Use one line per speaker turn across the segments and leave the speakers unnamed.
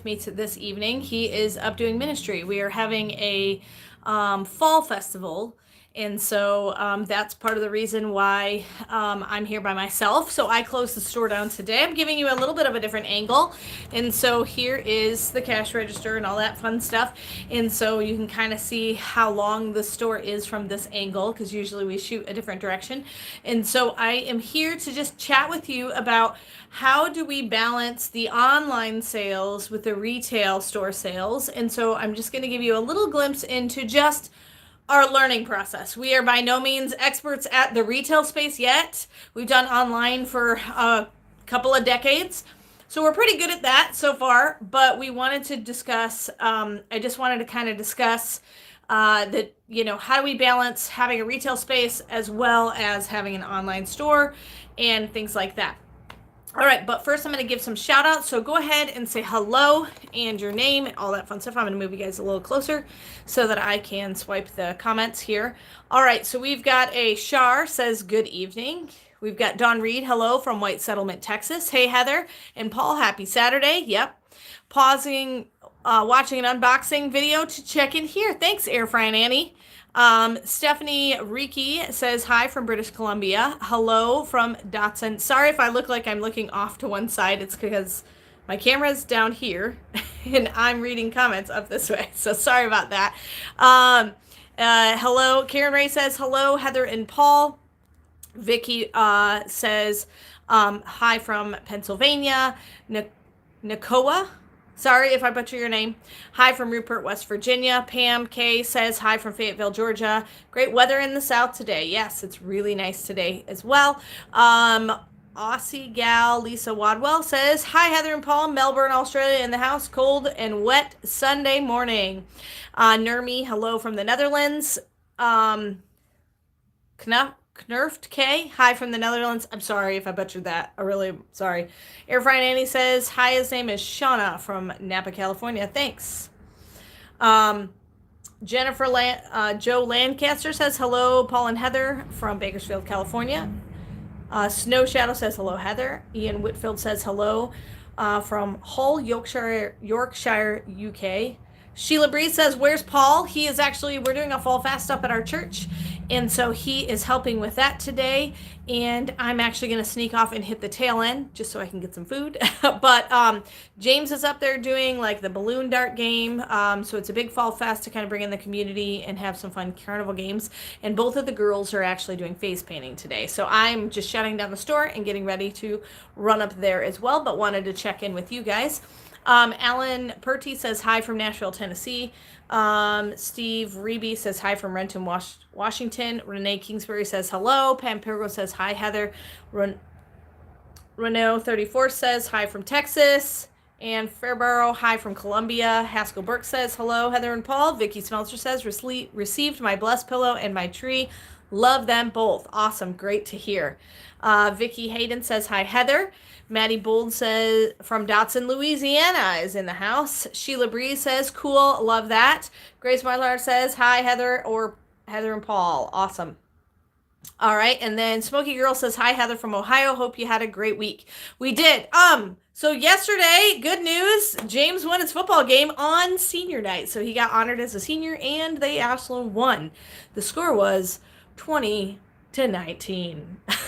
with me this evening. He is up doing ministry. We are having a fall festival. And so that's part of the reason why I'm here by myself. So I closed the store down today. I'm giving you a little bit of a different angle. And so here is the cash register and all that fun stuff. And so you can kind of see how long the store is from this angle, because usually we shoot a different direction. And so I am here to just chat with you about how do we balance the online sales with the retail store sales. And so I'm just going to give you a little glimpse into just our learning process. We are by no means experts at the retail space yet. We've done online for a couple of decades, so we're pretty good at that so far, but we wanted to discuss, I just wanted to kind of discuss that, how do we balance having a retail space as well as having an online store and things like that. All right, but first I'm going to give some shout outs. So go ahead and say hello and your name and all that fun stuff. I'm going to move you guys a little closer so that I can swipe the comments here. All right, so we've got a Shar says good evening. We've got Dawn Reed, hello from White Settlement, Texas. Hey, Heather and Paul, happy Saturday. Yep. Pausing, watching an unboxing video to check in here. Thanks, Air Frying Annie. Stephanie Riki says hi from British Columbia. Hello from Dotson. Sorry if I look like I'm looking off to one side. It's because my camera's down here and I'm reading comments up this way. So sorry about that. Hello. Karen Ray says hello, Heather and Paul. Vicky says hi from Pennsylvania. Nicoa. Sorry if I butcher your name. Hi from Rupert, West Virginia. Pam K says hi from Fayetteville, Georgia. Great weather in the South today. Yes, it's really nice today as well. Aussie gal Lisa Wadwell says hi, Heather and Paul. Melbourne, Australia in the house. Cold and wet Sunday morning. Nurmi, hello from the Netherlands. Knurft K, hi from the Netherlands. I'm sorry if I butchered that. I really sorry. Air Frying Annie says hi, his name is Shauna from Napa, California. Thanks. Joe Lancaster says hello, Paul and Heather from Bakersfield, California. Snow Shadow says hello, Heather. Ian Whitfield says hello from Hull, Yorkshire, UK. Sheila Bree says, where's Paul? He is actually, we're doing a fall fast up at our church. And so he is helping with that today. And I'm actually going to sneak off and hit the tail end just so I can get some food. But James is up there doing like the balloon dart game. So it's a big fall fest to kind of bring in the community and have some fun carnival games. And both of the girls are actually doing face painting today. So I'm just shutting down the store and getting ready to run up there as well. But wanted to check in with you guys. Alan Purty says hi from Nashville, Tennessee. Steve Reby says hi from Renton, Washington. Renee Kingsbury says hello. Pam Pirgo says hi, Heather. Renault 34 says hi from Texas. And Fairborough, hi from Columbia. Haskell Burke says hello, Heather and Paul. Vicky Smeltzer says received my blessed pillow and my tree. Love them both. Awesome. Great to hear. Vicky Hayden says hi, Heather. Maddie Bold says from Dotson, Louisiana is in the house. Sheila Bree says cool. Love that. Grace Marlar says hi, Heather, or Heather and Paul. Awesome. All right. And then Smoky Girl says hi, Heather from Ohio. Hope you had a great week. We did. So yesterday, good news, James won his football game on senior night. So he got honored as a senior and they actually won. The score was 20-19.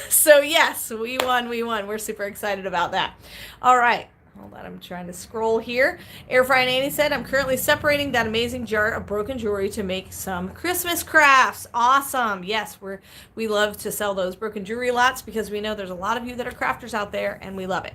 So yes, we won. We're super excited about that. All right. Hold on, I'm trying to scroll here. Air Frying Annie said, I'm currently separating that amazing jar of broken jewelry to make some Christmas crafts. Awesome. Yes, we love to sell those broken jewelry lots because we know there's a lot of you that are crafters out there and we love it.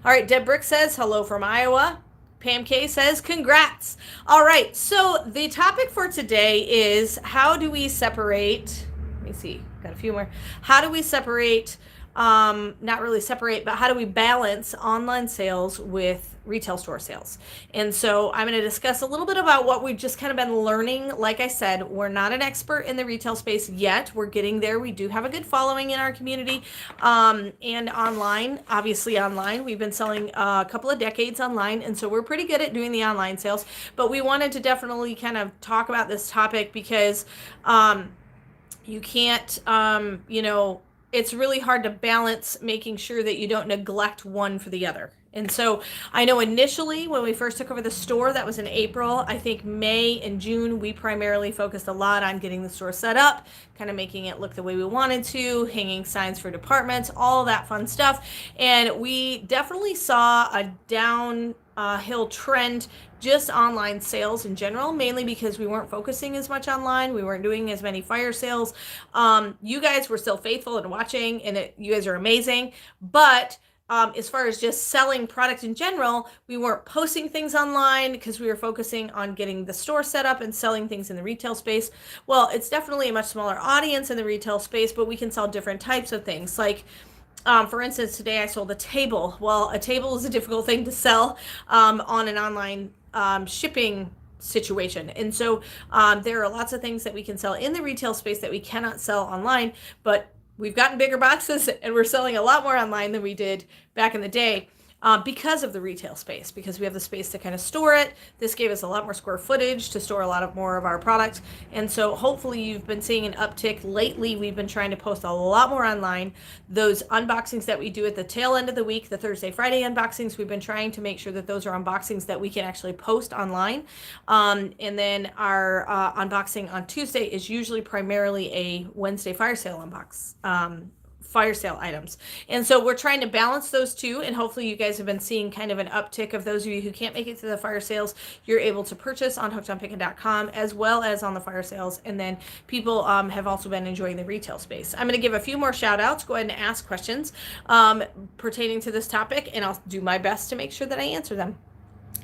All right, Deb Brick says, hello from Iowa. Pam K says, congrats. All right, so the topic for today is how do we separate, let me see, got a few more. How do we separate, not really separate, but how do we balance online sales with retail store sales? And so I'm going to discuss a little bit about what we've just kind of been learning. Like I said, we're not an expert in the retail space yet. We're getting there. We do have a good following in our community, and online, obviously online. We've been selling a couple of decades online, and so we're pretty good at doing the online sales. But we wanted to definitely kind of talk about this topic because you can't, it's really hard to balance making sure that you don't neglect one for the other. And so I know initially when we first took over the store, that was in April. I think May and June, we primarily focused a lot on getting the store set up, kind of making it look the way we wanted to, hanging signs for departments, all that fun stuff. And we definitely saw a downhill trend just online sales in general, mainly because we weren't focusing as much online. We weren't doing as many fire sales. You guys were still faithful and watching, and you guys are amazing. But as far as just selling product in general, we weren't posting things online because we were focusing on getting the store set up and selling things in the retail space. Well, it's definitely a much smaller audience in the retail space, but we can sell different types of things. Like, for instance, today I sold a table. Well, a table is a difficult thing to sell on an online shipping situation. And so there are lots of things that we can sell in the retail space that we cannot sell online, but we've gotten bigger boxes and we're selling a lot more online than we did back in the day. Because of the retail space, because we have the space to kind of store it. This gave us a lot more square footage to store a lot more of our products. And so hopefully you've been seeing an uptick lately. We've been trying to post a lot more online. Those unboxings that we do at the tail end of the week, the Thursday, Friday unboxings, we've been trying to make sure that those are unboxings that we can actually post online. And then our unboxing on Tuesday is usually primarily a Wednesday fire sale unbox. Fire sale items. And so we're trying to balance those two, and hopefully you guys have been seeing kind of an uptick of those of you who can't make it to the fire sales. You're able to purchase on hookedonpickin.com as well as on the fire sales, and then people have also been enjoying the retail space. I'm going to give a few more shout outs. Go ahead and ask questions pertaining to this topic, and I'll do my best to make sure that I answer them.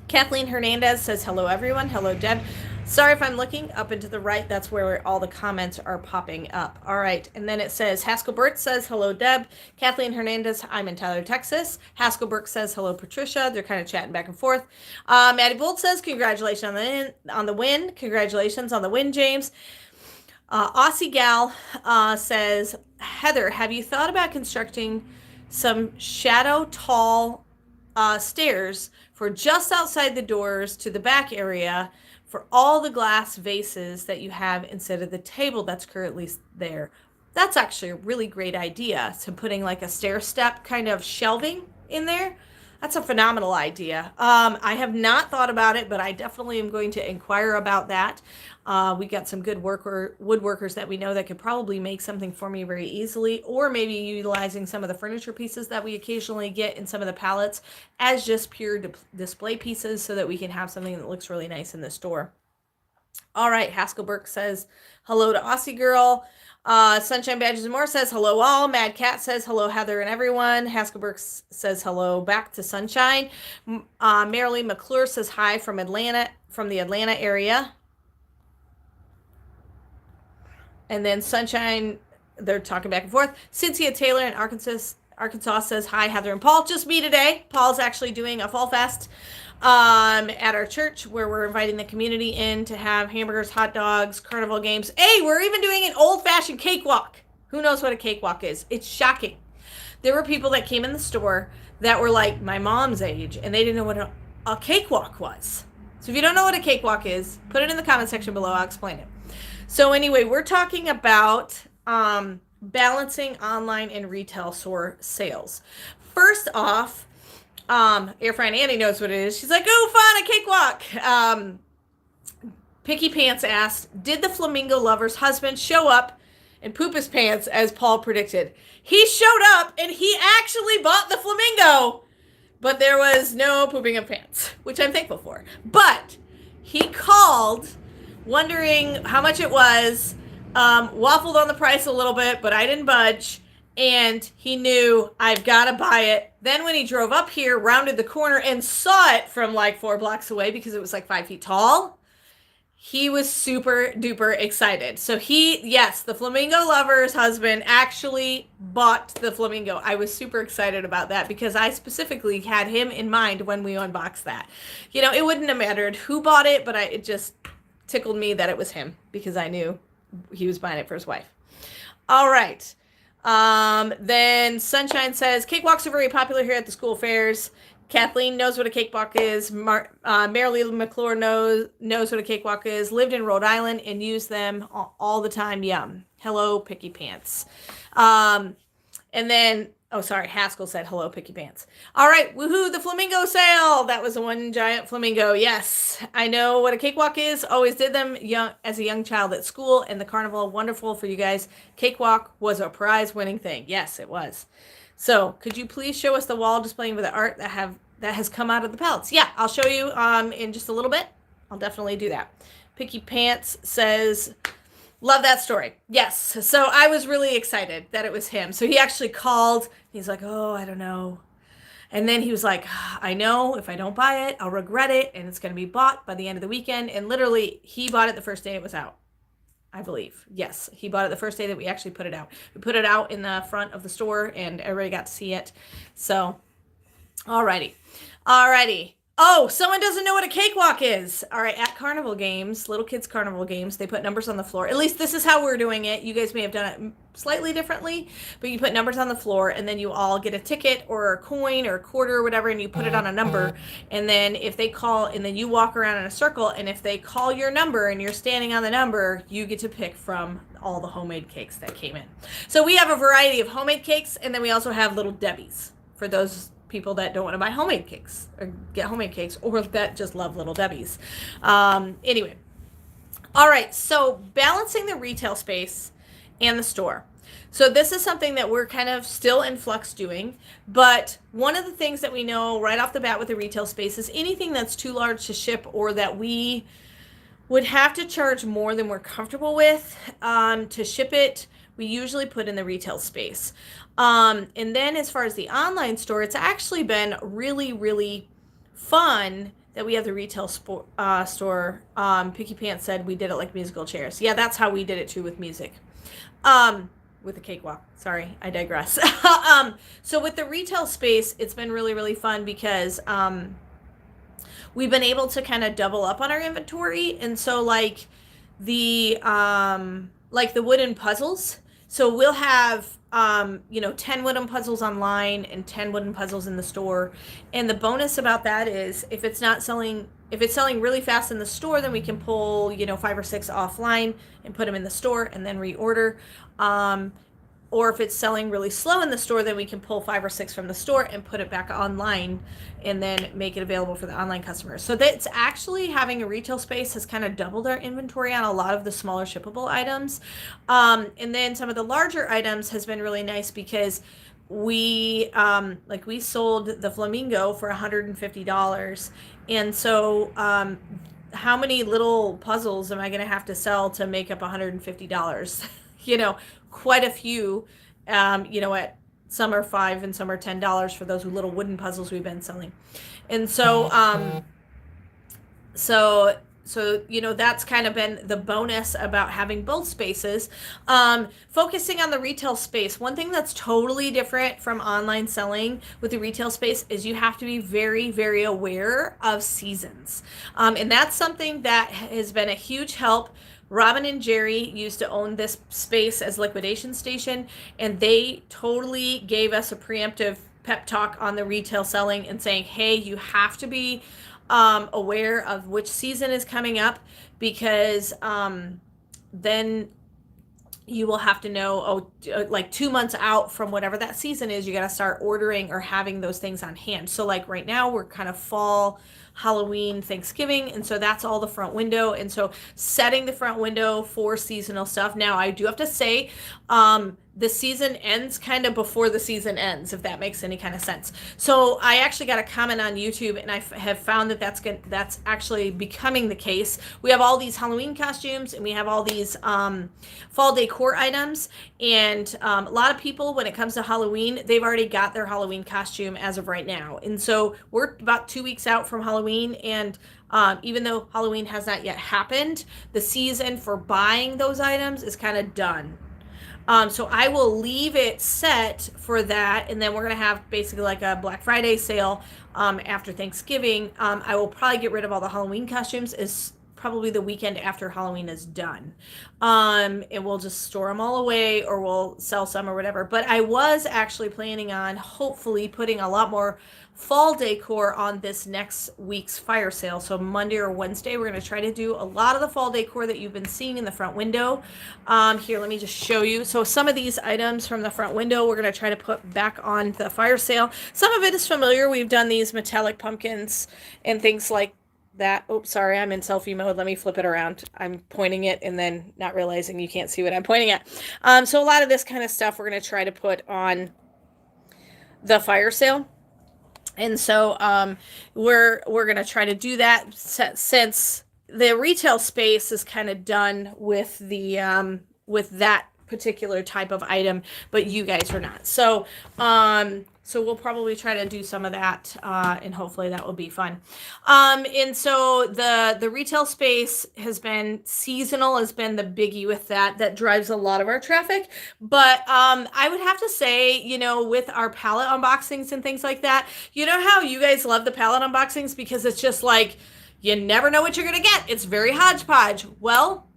Kathleen Hernandez says, hello everyone. Hello Deb. Sorry if I'm looking up and to the right. That's where all the comments are popping up. All right. And then it says, Haskell Burt says, hello Deb. Kathleen Hernandez, I'm in Tyler, Texas. Haskell Burke says, hello Patricia. They're kind of chatting back and forth. Maddie Bolt says, congratulations on the win. Congratulations on the win, James. Aussie Gal says, Heather, have you thought about constructing some shadow tall stairs for just outside the doors to the back area for all the glass vases that you have instead of the table that's currently there? That's actually a really great idea. So putting like a stair step kind of shelving in there, that's a phenomenal idea. I have not thought about it, but I definitely am going to inquire about that. We got some good woodworkers that we know that could probably make something for me very easily, or maybe utilizing some of the furniture pieces that we occasionally get in some of the pallets as just pure display pieces so that we can have something that looks really nice in the store. All right, Haskell Burke says, hello to Aussie Girl. Sunshine Badges and More says, hello all. Mad Cat says, hello Heather and everyone. Haskell Burke says, hello back to Sunshine. Marilee McClure says, hi from Atlanta, from the Atlanta area. And then Sunshine, they're talking back and forth. Cynthia Taylor in Arkansas says, hi Heather and Paul. Just me today. Paul's actually doing a fall fest at our church where we're inviting the community in to have hamburgers, hot dogs, carnival games. Hey, we're even doing an old-fashioned cakewalk. Who knows what a cakewalk is? It's shocking. There were people that came in the store that were like my mom's age, and they didn't know what a cakewalk was. So if you don't know what a cakewalk is, put it in the comment section below. I'll explain it. So anyway, we're talking about balancing online and retail store sales. First off, Air Frying Annie knows what it is. She's like, oh, fun, a cakewalk. Picky Pants asked, did the flamingo lover's husband show up and poop his pants as Paul predicted? He showed up and he actually bought the flamingo, but there was no pooping of pants, which I'm thankful for. But he called wondering how much it was, waffled on the price a little bit, but I didn't budge. And he knew, I've got to buy it. Then when he drove up here, rounded the corner and saw it from like 4 blocks away because it was like 5 feet tall, he was super duper excited. So yes, the flamingo lover's husband actually bought the flamingo. I was super excited about that because I specifically had him in mind when we unboxed that. You know, it wouldn't have mattered who bought it, but it just tickled me that it was him because I knew he was buying it for his wife. All right. Then Sunshine says, cakewalks are very popular here at the school fairs. Kathleen knows what a cakewalk is. Marilee McClure knows what a cakewalk is. Lived in Rhode Island and used them all the time. Yum. Hello, Picky Pants. And then Oh, sorry. Haskell said hello, Picky Pants. All right. Woohoo. The flamingo sale. That was one giant flamingo. Yes. I know what a cakewalk is. Always did them as a young child at school and the carnival. Wonderful for you guys. Cakewalk was a prize winning thing. Yes, it was. So could you please show us the wall displaying with the art that has come out of the pellets? Yeah, I'll show you in just a little bit. I'll definitely do that. Picky Pants says, love that story. Yes. So I was really excited that it was him. So he actually called. He's like, oh, I don't know. And then he was like, I know if I don't buy it, I'll regret it. And it's going to be bought by the end of the weekend. And literally, he bought it the first day it was out, I believe. Yes. He bought it the first day that we actually put it out. We put it out in the front of the store and everybody got to see it. So, alrighty. Alrighty. Oh, someone doesn't know what a cakewalk is. All right, at carnival games, little kids' carnival games, they put numbers on the floor. At least this is how we're doing it. You guys may have done it slightly differently, but you put numbers on the floor, and then you all get a ticket or a coin or a quarter or whatever, and you put it on a number. And then if they call, and then you walk around in a circle, and if they call your number and you're standing on the number, you get to pick from all the homemade cakes that came in. So we have a variety of homemade cakes, and then we also have Little Debbie's for those people that don't want to buy homemade cakes or get homemade cakes, or that just love Little Debbie's. Anyway, all right, so balancing the retail space and the store. So this is something that we're kind of still in flux doing, but one of the things that we know right off the bat with the retail space is anything that's too large to ship or that we would have to charge more than we're comfortable with to ship it, we usually put in the retail space. And then as far as the online store, it's actually been really, really fun that we have the retail store. Picky Pants said we did it like musical chairs. Yeah, that's how we did it too with music. With the cakewalk. Sorry, I digress. So with the retail space, it's been really, really fun because we've been able to kind of double up on our inventory. And so like the wooden puzzles. So we'll have, 10 wooden puzzles online and 10 wooden puzzles in the store. And the bonus about that is if it's selling really fast in the store, then we can pull, 5 or 6 offline and put them in the store and then reorder. Or if it's selling really slow in the store, then we can pull 5 or 6 from the store and put it back online and then make it available for the online customers. So that's actually, having a retail space has kind of doubled our inventory on a lot of the smaller shippable items. And then some of the larger items has been really nice because we sold the flamingo for $150. And so how many little puzzles am I going to have to sell to make up $150? Quite a few, at some are $5 and some are $10 for those little wooden puzzles we've been selling. And so, that's kind of been the bonus about having both spaces. Focusing on the retail space, one thing that's totally different from online selling with the retail space is you have to be very, very aware of seasons. And that's something that has been a huge help. Robin and Jerry used to own this space as liquidation station, and they totally gave us a preemptive pep talk on the retail selling and saying, hey, you have to be aware of which season is coming up, because then you will have to know, like 2 months out from whatever that season is, you got to start ordering or having those things on hand. So like right now we're kind of fall, Halloween, Thanksgiving, and so that's all the front window. And so setting the front window for seasonal stuff. Now I do have to say, the season ends kind of before the season ends, if that makes any kind of sense. So I actually got a comment on YouTube, and I have found that that's actually becoming the case. We have all these Halloween costumes, and we have all these fall decor items, and a lot of people, when it comes to Halloween, they've already got their Halloween costume as of right now. And so we're about 2 weeks out from Halloween, and even though Halloween has not yet happened, the season for buying those items is kind of done. So I will leave it set for that, and then we're going to have basically like a Black Friday sale after Thanksgiving. I will probably get rid of all the Halloween costumes as probably the weekend after Halloween is done. And we'll just store them all away, or we'll sell some or whatever. But I was actually planning on hopefully putting a lot more fall decor on this next week's fire sale. So Monday or Wednesday, we're going to try to do a lot of the fall decor that you've been seeing in the front window. Here, let me just show you. So some of these items from the front window, we're going to try to put back on the fire sale. Some of it is familiar. We've done these metallic pumpkins and things like that. Oops, sorry, I'm in selfie mode. Let me flip it around. I'm pointing it and then not realizing you can't see what I'm pointing at. So a lot of this kind of stuff we're going to try to put on the fire sale. And so we're going to try to do that since the retail space is kind of done with the with that particular type of item, but you guys are not. So so we'll probably try to do some of that, and hopefully that will be fun. And so the retail space has been seasonal, has been the biggie with that. That drives a lot of our traffic. But I would have to say, you know, with our palette unboxings and things like that, you know how you guys love the palette unboxings because it's just like, you never know what you're going to get. It's very hodgepodge. Well,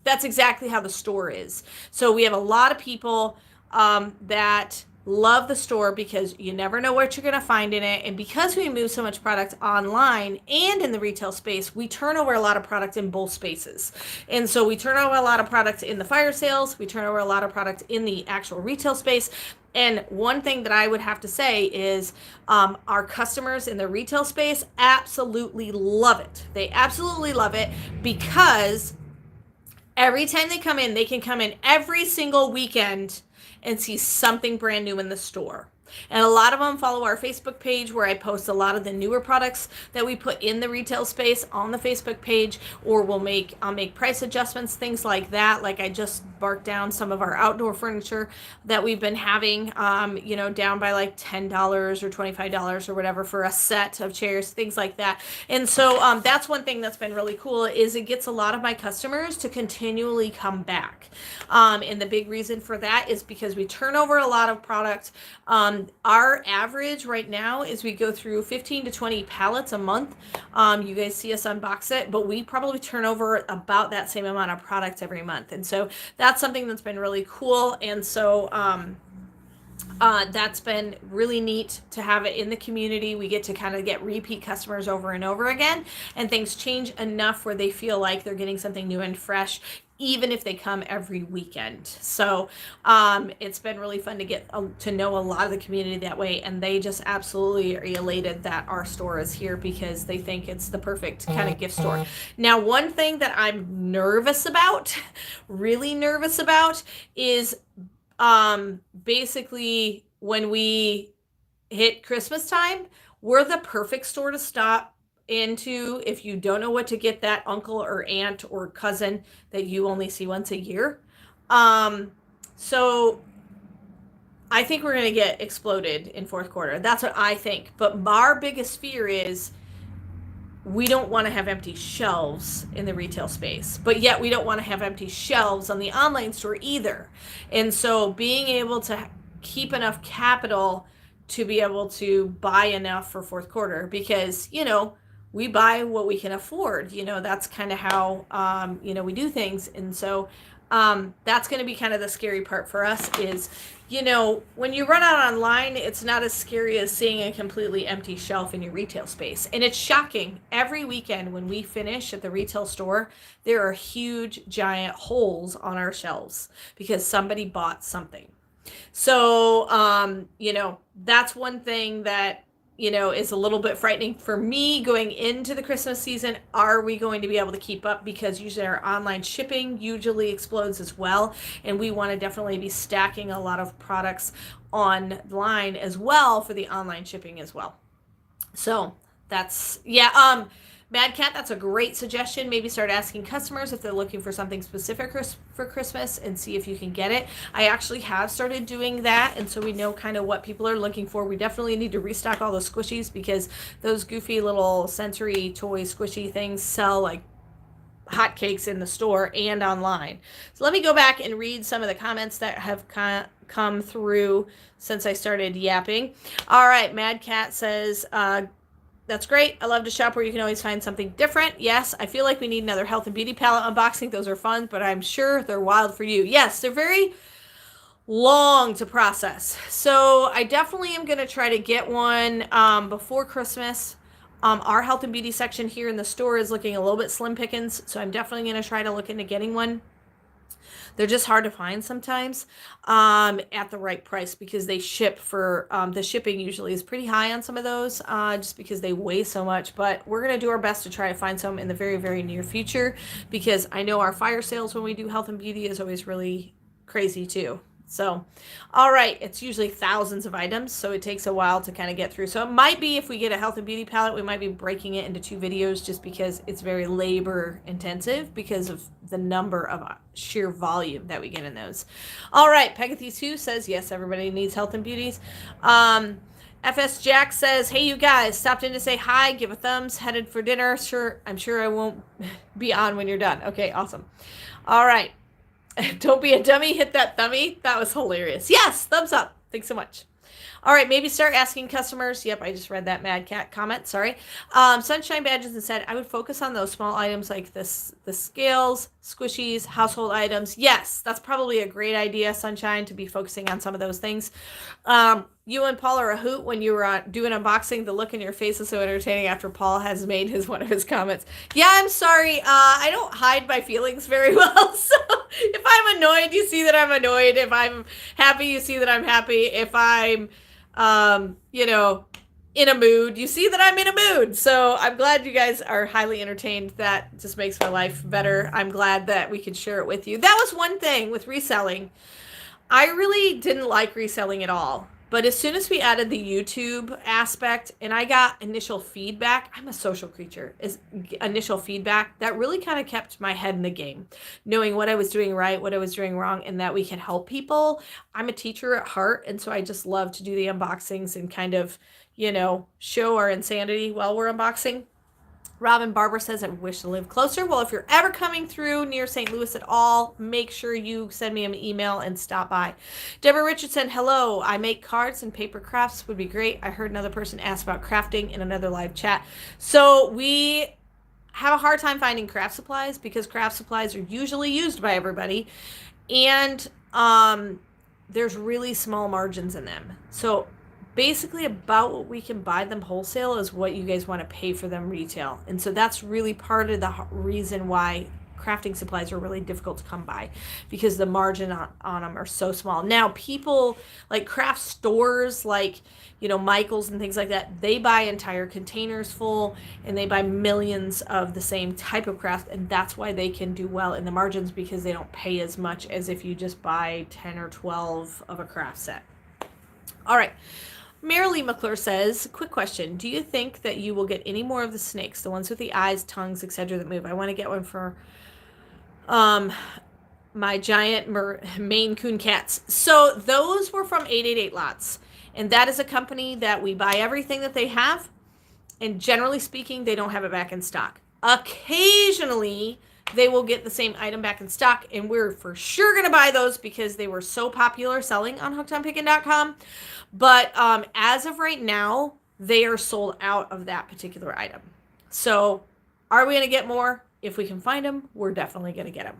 that's exactly how the store is. So we have a lot of people that love the store because you never know what you're going to find in it. And because we move so much product online and in the retail space, we turn over a lot of product in both spaces. And so we turn over a lot of product in the fire sales. We turn over a lot of product in the actual retail space. And one thing that I would have to say is our customers in the retail space absolutely love it. They absolutely love it because every time they come in, they can come in every single weekend and see something brand new in the store. And a lot of them follow our Facebook page where I post a lot of the newer products that we put in the retail space on the Facebook page, or I'll make price adjustments, things like that. Like I just marked down some of our outdoor furniture that we've been having, you know, down by like $10 or $25 or whatever for a set of chairs, things like that. And so that's one thing that's been really cool is it gets a lot of my customers to continually come back. And the big reason for that is because we turn over a lot of product. Our average right now is we go through 15 to 20 pallets a month. You guys see us unbox it, but we probably turn over about that same amount of product every month. And so that's something that's been really cool. And so that's been really neat to have it in the community. We get to kind of get repeat customers over and over again, and things change enough where they feel like they're getting something new and fresh, even if they come every weekend. So it's been really fun to get to know a lot of the community that way, and they just absolutely are elated that our store is here because they think it's the perfect kind of gift store. Now, one thing that I'm nervous about, really nervous about, is basically when we hit Christmas time, we're the perfect store to stop into if you don't know what to get that uncle or aunt or cousin that you only see once a year. So I think we're going to get exploded in fourth quarter. That's what I think. But our biggest fear is we don't want to have empty shelves in the retail space, but yet we don't want to have empty shelves on the online store either. And so being able to keep enough capital to be able to buy enough for fourth quarter, because, you know, we buy what we can afford, you know, that's kind of how, you know, we do things. And so that's going to be kind of the scary part for us is, you know, when you run out online, it's not as scary as seeing a completely empty shelf in your retail space. And it's shocking. Every weekend when we finish at the retail store, there are huge, giant holes on our shelves because somebody bought something. So, you know, that's one thing that, you know, is a little bit frightening for me going into the Christmas season. Are we going to be able to keep up? Because usually our online shipping usually explodes as well. And we want to definitely be stacking a lot of products online as well for the online shipping as well. So that's, yeah, Mad Cat, that's a great suggestion. Maybe start asking customers if they're looking for something specific for Christmas and see if you can get it. I actually have started doing that, and so we know kind of what people are looking for. We definitely need to restock all those squishies because those goofy little sensory toy squishy things sell like hotcakes in the store and online. So let me go back and read some of the comments that have come through since I started yapping. All right, Mad Cat says, That's great. I love to shop where you can always find something different. Yes, I feel like we need another health and beauty palette unboxing. Those are fun, but I'm sure they're wild for you. Yes, they're very long to process. So I definitely am going to try to get one before Christmas. Our health and beauty section here in the store is looking a little bit slim pickings, so I'm definitely going to try to look into getting one. They're just hard to find sometimes at the right price because they ship for, the shipping usually is pretty high on some of those just because they weigh so much. But we're going to do our best to try to find some in the very, very near future because I know our fire sales when we do health and beauty is always really crazy too. So, all right, it's usually thousands of items, so it takes a while to kind of get through. So it might be if we get a health and beauty palette, we might be breaking it into 2 videos just because it's very labor intensive because of the number of sheer volume that we get in those. All right, Pegathy2 says, yes, everybody needs health and beauties. FS Jack says, hey, you guys, stopped in to say hi, give a thumbs, headed for dinner. Sure, I'm sure I won't be on when you're done. Okay, awesome. All right. Don't be a dummy, hit that thummy. That was hilarious. Yes, thumbs up. Thanks so much. All right, maybe start asking customers. Yep, I just read that Mad Cat comment. Sorry. Sunshine Badges and said, I would focus on those small items like this, the scales, squishies, household items. Yes, that's probably a great idea, Sunshine, to be focusing on some of those things. You and Paul are a hoot when you were doing unboxing. The look in your face is so entertaining after Paul has made one of his comments. Yeah, I'm sorry. I don't hide my feelings very well. So if I'm annoyed, you see that I'm annoyed. If I'm happy, you see that I'm happy. If I'm, in a mood, you see that I'm in a mood. So I'm glad you guys are highly entertained. That just makes my life better. I'm glad that we could share it with you. That was one thing with reselling. I really didn't like reselling at all. But as soon as we added the YouTube aspect and I got initial feedback, I'm a social creature, initial feedback, that really kind of kept my head in the game, knowing what I was doing right, what I was doing wrong, and that we can help people. I'm a teacher at heart, and so I just love to do the unboxings and kind of, show our insanity while we're unboxing. Robin Barber says, I wish to live closer. Well, if you're ever coming through near St. Louis at all, make sure you send me an email and stop by. Deborah Richardson, hello. I make cards and paper crafts would be great. I heard another person ask about crafting in another live chat. So we have a hard time finding craft supplies because craft supplies are usually used by everybody. And there's really small margins in them. So basically about what we can buy them wholesale is what you guys want to pay for them retail. And so that's really part of the reason why crafting supplies are really difficult to come by because the margin on them are so small. Now, people like craft stores like, Michael's and things like that, they buy entire containers full and they buy millions of the same type of craft. And that's why they can do well in the margins because they don't pay as much as if you just buy 10 or 12 of a craft set. All right. Marilee McClure says, quick question. Do you think that you will get any more of the snakes, the ones with the eyes, tongues, etc. that move? I want to get one for my giant Maine Coon cats. So those were from 888 Lots. And that is a company that we buy everything that they have. And generally speaking, they don't have it back in stock. Occasionally, they will get the same item back in stock, and we're for sure going to buy those because they were so popular selling on hookedonpickin.com. But as of right now, they are sold out of that particular item. So are we going to get more? If we can find them, we're definitely going to get them.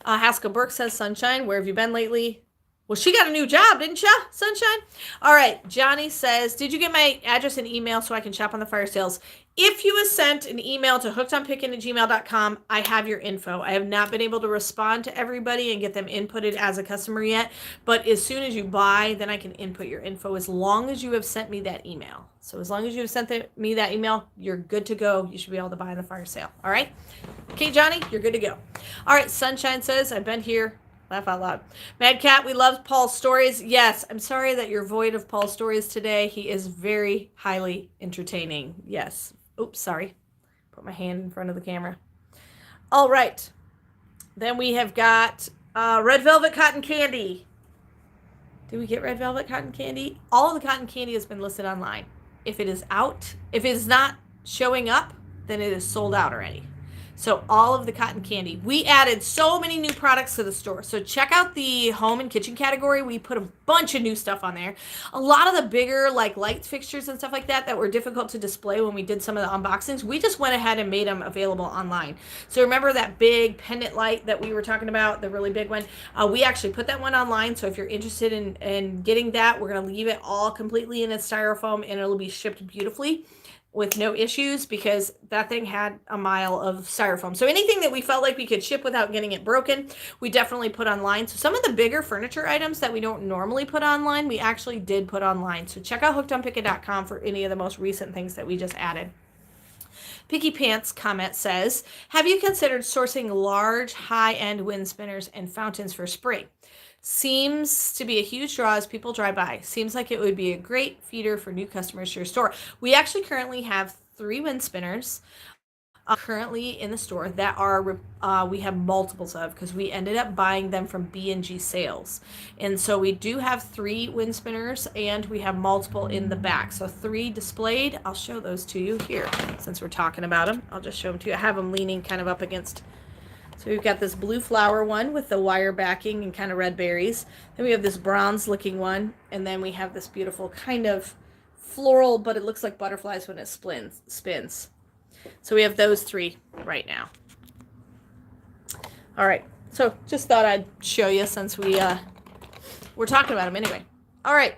Haskell Burke says, Sunshine, where have you been lately? Well, she got a new job, didn't ya, Sunshine? All right, Johnny says, did you get my address and email so I can shop on the fire sales? If you have sent an email to hookedonpickin@gmail.com, I have your info. I have not been able to respond to everybody and get them inputted as a customer yet, but as soon as you buy, then I can input your info as long as you have sent me that email. So as long as you have sent me that email, you're good to go. You should be able to buy in the fire sale, all right? Okay, Johnny, you're good to go. All right, Sunshine says, I've been here. Laugh out loud. Mad Cat, we love Paul's stories. Yes, I'm sorry that you're void of Paul's stories today. He is very highly entertaining. Yes. Oops, sorry. Put my hand in front of the camera. All right. Then we have got Red Velvet Cotton Candy. Did we get Red Velvet Cotton Candy? All of the cotton candy has been listed online. If it is out, if it is not showing up, then it is sold out already. So all of the cotton candy. We added so many new products to the store. So check out the home and kitchen category. We put a bunch of new stuff on there. A lot of the bigger like light fixtures and stuff like that were difficult to display when we did some of the unboxings. We just went ahead and made them available online. So remember that big pendant light that we were talking about, the really big one? We actually put that one online. So if you're interested in getting that, we're going to leave it all completely in its styrofoam and it'll be shipped beautifully with no issues because that thing had a mile of styrofoam. So anything that we felt like we could ship without getting it broken, we definitely put online. So some of the bigger furniture items that we don't normally put online, we actually did put online. So check out hookedonpickin.com for any of the most recent things that we just added. Picky Pants comment says, have you considered sourcing large high-end wind spinners and fountains for spring? Seems to be a huge draw as people drive by. Seems like it would be a great feeder for new customers to your store. We actually currently have 3 wind spinners currently in the store that are we have multiples of because we ended up buying them from B&G sales. And so we do have 3 wind spinners and we have multiple in the back. So 3 displayed. I'll show those to you here since we're talking about them. I'll just show them to you. I have them leaning kind of up against. So we've got this blue flower one with the wire backing and kind of red berries. Then we have this bronze looking one. And then we have this beautiful kind of floral, but it looks like butterflies when it spins. So we have those 3 right now. All right. So just thought I'd show you since we're talking about them anyway. All right.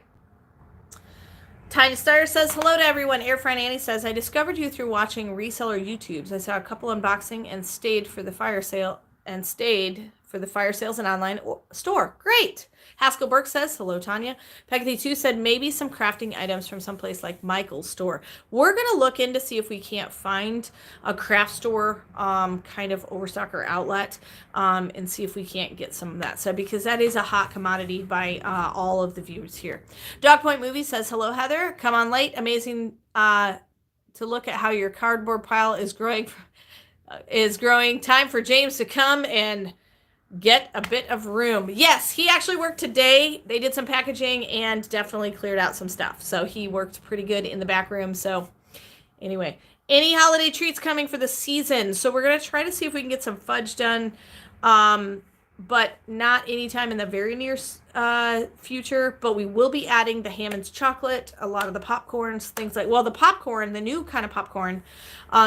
Tiny Star says, hello to everyone. Air Fry Annie says, I discovered you through watching Reseller YouTubes. I saw a couple unboxing and stayed for the fire sales and online store. Great. Haskell Burke says, hello, Tanya. Peggy 2 said, maybe some crafting items from someplace like Michael's store. We're going to look into see if we can't find a craft store kind of overstock or outlet and see if we can't get some of that. So because that is a hot commodity by all of the viewers here. Dog Point Movie says, hello, Heather. Come on late. Amazing to look at how your cardboard pile is growing. Time for James to come and get a bit of room. Yes, he actually worked today. They did some packaging and definitely cleared out some stuff. So he worked pretty good in the back room. So anyway, any holiday treats coming for the season? So we're going to try to see if we can get some fudge done, but not anytime in the very near future. But we will be adding the Hammond's chocolate, a lot of the popcorns, things like, well, the popcorn, the new kind of popcorn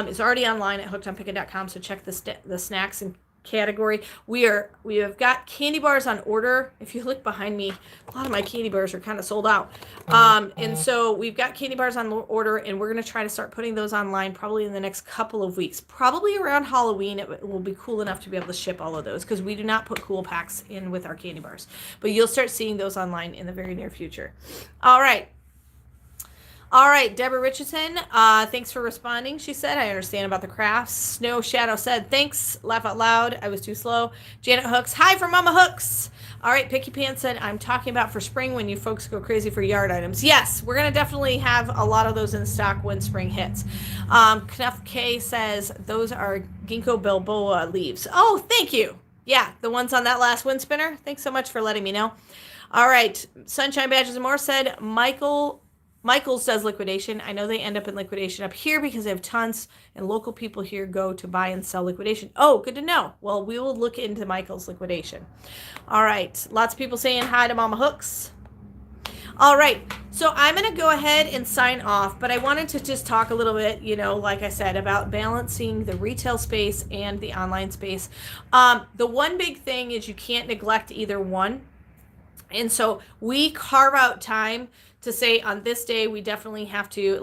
is already online at hookedonpickin.com. So check the snacks and category. We have got candy bars on order. If you look behind me, a lot of my candy bars are kind of sold out. And so we've got candy bars on order and we're going to try to start putting those online probably in the next couple of weeks. Probably around Halloween, it will be cool enough to be able to ship all of those because we do not put cool packs in with our candy bars. But you'll start seeing those online in the very near future. All right, Deborah Richardson, thanks for responding. She said, I understand about the crafts. Snow Shadow said, thanks. Laugh out loud. I was too slow. Janet Hooks, hi from Mama Hooks. All right, Picky Pants said, I'm talking about for spring when you folks go crazy for yard items. Yes, we're going to definitely have a lot of those in stock when spring hits. Knuff K says, those are ginkgo biloba leaves. Oh, thank you. Yeah, the ones on that last wind spinner. Thanks so much for letting me know. All right, Sunshine Badges and More said, Michael's does liquidation. I know they end up in liquidation up here because they have tons and local people here go to buy and sell liquidation. Oh, good to know. Well, we will look into Michael's liquidation. All right. Lots of people saying hi to Mama Hooks. All right. So I'm going to go ahead and sign off, but I wanted to just talk a little bit, like I said, about balancing the retail space and the online space. The one big thing is you can't neglect either one. And so we carve out time to say on this day, we definitely have to,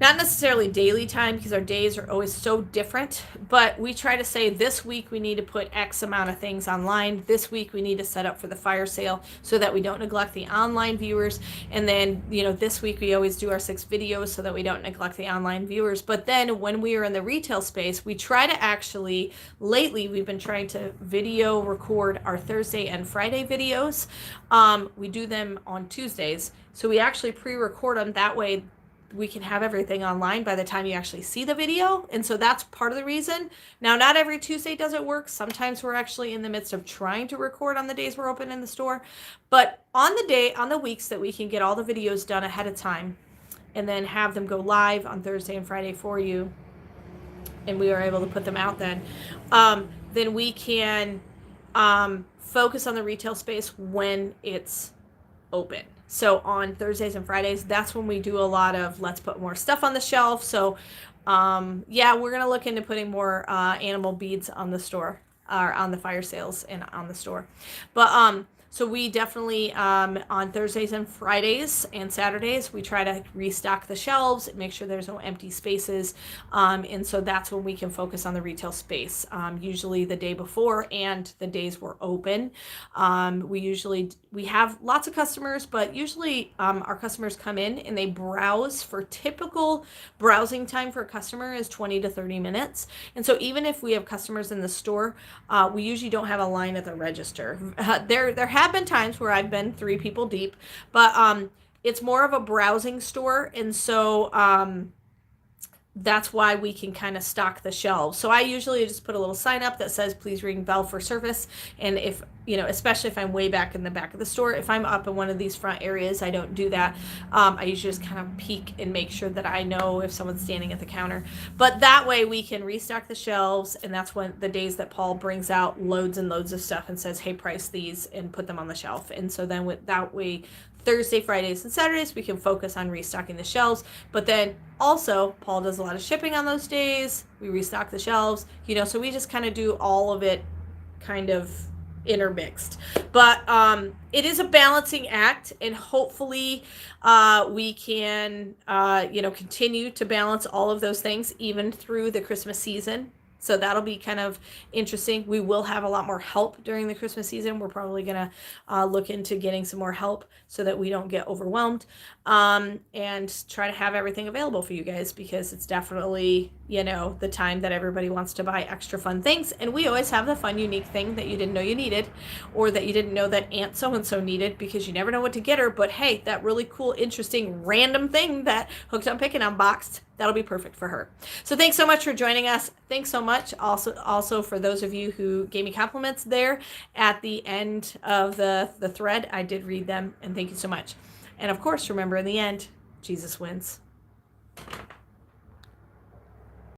not necessarily daily time because our days are always so different, but we try to say this week we need to put X amount of things online. This week we need to set up for the fire sale so that we don't neglect the online viewers. And then, this week we always do our 6 videos so that we don't neglect the online viewers. But then when we are in the retail space, we try to actually, lately we've been trying to video record our Thursday and Friday videos. We do them on Tuesdays. So we actually pre-record them that way we can have everything online by the time you actually see the video. And so that's part of the reason. Now, not every Tuesday does it work. Sometimes we're actually in the midst of trying to record on the days we're open in the store. But on the weeks that we can get all the videos done ahead of time and then have them go live on Thursday and Friday for you, and we are able to put them out then we can focus on the retail space when it's open. So on Thursdays and Fridays, that's when we do a lot of let's put more stuff on the shelf. So yeah, we're going to look into putting more animal beads on the store, or on the fire sales and on the store. But so we definitely on Thursdays and Fridays and Saturdays, we try to restock the shelves, make sure there's no empty spaces. And so that's when we can focus on the retail space, usually the day before and the days we're open. We have lots of customers, but usually our customers come in and they browse. For typical browsing time for a customer is 20 to 30 minutes. And so even if we have customers in the store, we usually don't have a line at the register. There have been times where I've been 3 people deep, but it's more of a browsing store. And so that's why we can kind of stock the shelves. So I usually just put a little sign up that says, please ring bell for service. And if, especially if I'm way back in the back of the store, if I'm up in one of these front areas, I don't do that. I usually just kind of peek and make sure that I know if someone's standing at the counter. But that way we can restock the shelves. And that's when the days that Paul brings out loads and loads of stuff and says, hey, price these and put them on the shelf. And so then with that way, Thursday, Fridays, and Saturdays, we can focus on restocking the shelves. But then also, Paul does a lot of shipping on those days. We restock the shelves, so we just kind of do all of it kind of intermixed. But it is a balancing act, and hopefully we can, continue to balance all of those things even through the Christmas season. So that'll be kind of interesting. We will have a lot more help during the Christmas season. We're probably going to look into getting some more help so that we don't get overwhelmed, and try to have everything available for you guys, because it's definitely, the time that everybody wants to buy extra fun things. And we always have the fun, unique thing that you didn't know you needed, or that you didn't know that Aunt so-and-so needed, because you never know what to get her. But hey, that really cool, interesting, random thing that Hooked on Pickin unboxed, that'll be perfect for her. So thanks so much for joining us. Thanks so much also for those of you who gave me compliments there at the end of the thread. I did read them, and thank you so much. And of course, remember, in the end, Jesus wins.